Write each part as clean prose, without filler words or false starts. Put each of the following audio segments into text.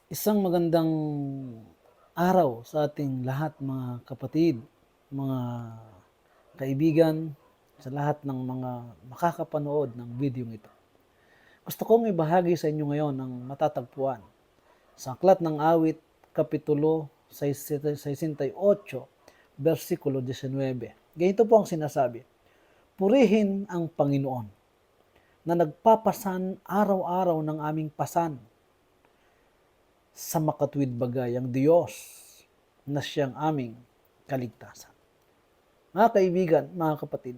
Isang magandang araw sa ating lahat mga kapatid, mga kaibigan, sa lahat ng mga makakapanood ng video ito. Gusto kong ibahagi sa inyo ngayon ang matatagpuan sa Aklat ng Awit, Kapitulo 68, versikulo 19. Ganito po ang sinasabi, "Purihin ang Panginoon na nagpapasan araw-araw ng aming pasan sa makatuwid bagay ang Diyos na siyang aming kaligtasan." Mga kaibigan, mga kapatid,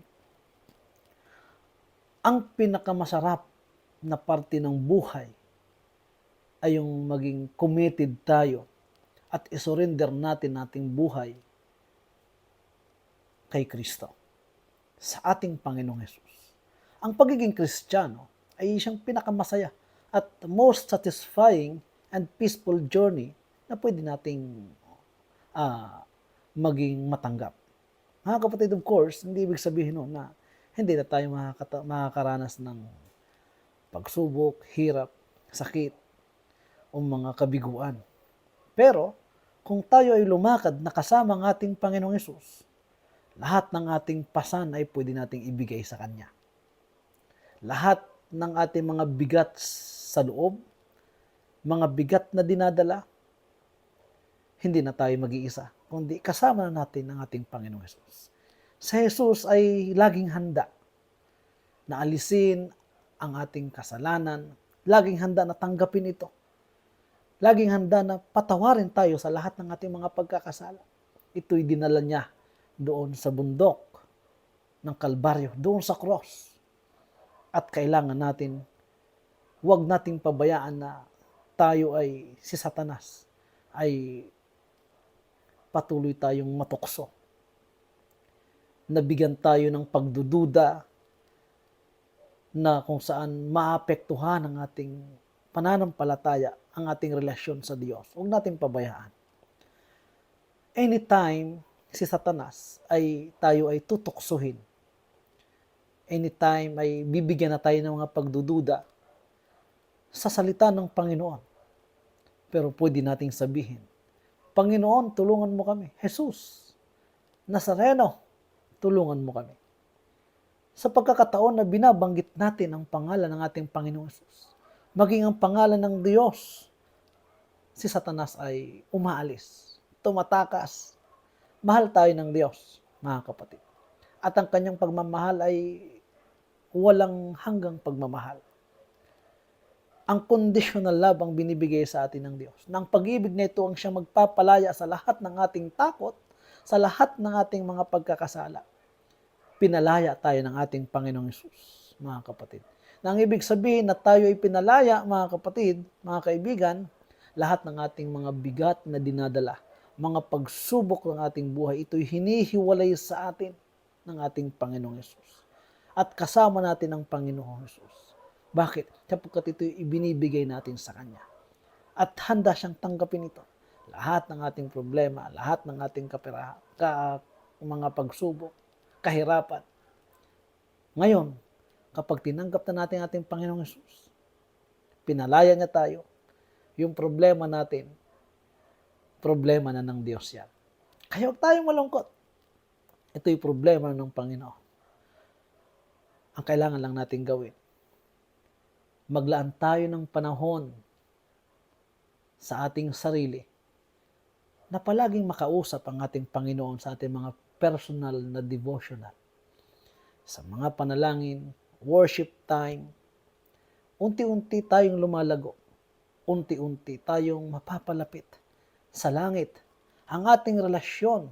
ang pinakamasarap na parte ng buhay ay yung maging committed tayo at isurrender natin ating buhay kay Kristo, sa ating Panginoong Hesus. Ang pagiging Kristiyano ay siyang pinakamasaya at most satisfying and peaceful journey na pwede nating ah, maging matanggap. Mga kapatid, of course, hindi ibig sabihin nun na hindi na tayo makakaranas ng pagsubok, hirap, sakit, o mga kabiguan. Pero, kung tayo ay lumakad na kasama ng ating Panginoong Hesus, lahat ng ating pasan ay pwede nating ibigay sa Kanya. Lahat ng ating mga bigat sa loob, mga bigat na dinadala, hindi na tayo mag-iisa, kundi kasama na natin ang ating Panginoong Hesus. Si Jesus ay laging handa na alisin ang ating kasalanan, laging handa na tanggapin ito. Laging handa na patawarin tayo sa lahat ng ating mga pagkakasala. Ito'y dinala niya doon sa bundok ng Kalbaryo, doon sa cross. At kailangan natin, huwag nating pabayaan na tayo ay si Satanas ay patuloy tayong matukso. Nabigyan tayo ng pagdududa na kung saan maapektuhan ang ating pananampalataya, ang ating relasyon sa Diyos. Huwag natin pabayaan. Anytime si Satanas ay tayo ay tutuksohin, anytime ay bibigyan na tayo ng mga pagdududa sa salita ng Panginoon. Pero pwede nating sabihin, Panginoon, tulungan mo kami. Jesus, Nazareno, tulungan mo kami. Sa pagkakataon na binabanggit natin ang pangalan ng ating Panginoong Jesus, maging ang pangalan ng Diyos, si Satanas ay umaalis, tumatakas. Mahal tayo ng Diyos, mga kapatid. At ang kanyang pagmamahal ay walang hanggang pagmamahal. Ang conditional love ang binibigay sa atin ng Diyos. Nang pag-ibig na ito ang siyang magpapalaya sa lahat ng ating takot, sa lahat ng ating mga pagkakasala. Pinalaya tayo ng ating Panginoong Hesus, mga kapatid. Nang ibig sabihin na tayo ay pinalaya, mga kapatid, mga kaibigan, lahat ng ating mga bigat na dinadala, mga pagsubok ng ating buhay, ito'y hinihiwalay sa atin ng ating Panginoong Hesus. At kasama natin ang Panginoong Hesus. Bakit? Sapagkat ito'y ibinibigay natin sa Kanya. At handa siyang tanggapin ito. Lahat ng ating problema, lahat ng ating mga pagsubok, kahirapan. Ngayon, kapag tinanggap na natin ating Panginoong Hesus, pinalaya niya tayo, yung problema natin, problema na ng Diyos yan. Kaya huwag tayong malungkot. Ito'y problema ng Panginoon. Ang kailangan lang natin gawin, maglaan tayo ng panahon sa ating sarili na palaging makausap ang ating Panginoon sa ating mga personal na devotional. Sa mga panalangin, worship time, unti-unti tayong lumalago. Unti-unti tayong mapapalapit sa langit. Ang ating relasyon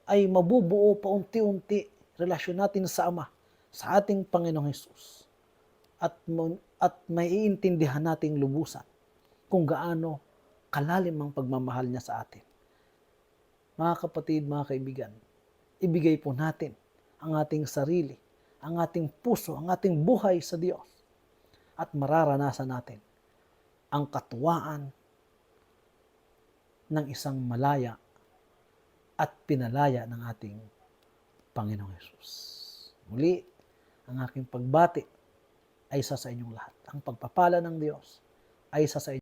ay mabubuo pa unti-unti, relasyon natin sa Ama, sa ating Panginoong Hesus. At maiintindihan nating lubusan kung gaano kalalim ang pagmamahal niya sa atin. Mga kapatid, mga kaibigan, ibigay po natin ang ating sarili, ang ating puso, ang ating buhay sa Diyos. At mararanasan natin ang katuwaan ng isang malaya at pinalaya ng ating Panginoong Hesus. Muli, ang aking pagbati ay isa sa inyong lahat. Ang pagpapala ng Diyos ay isa sa inyong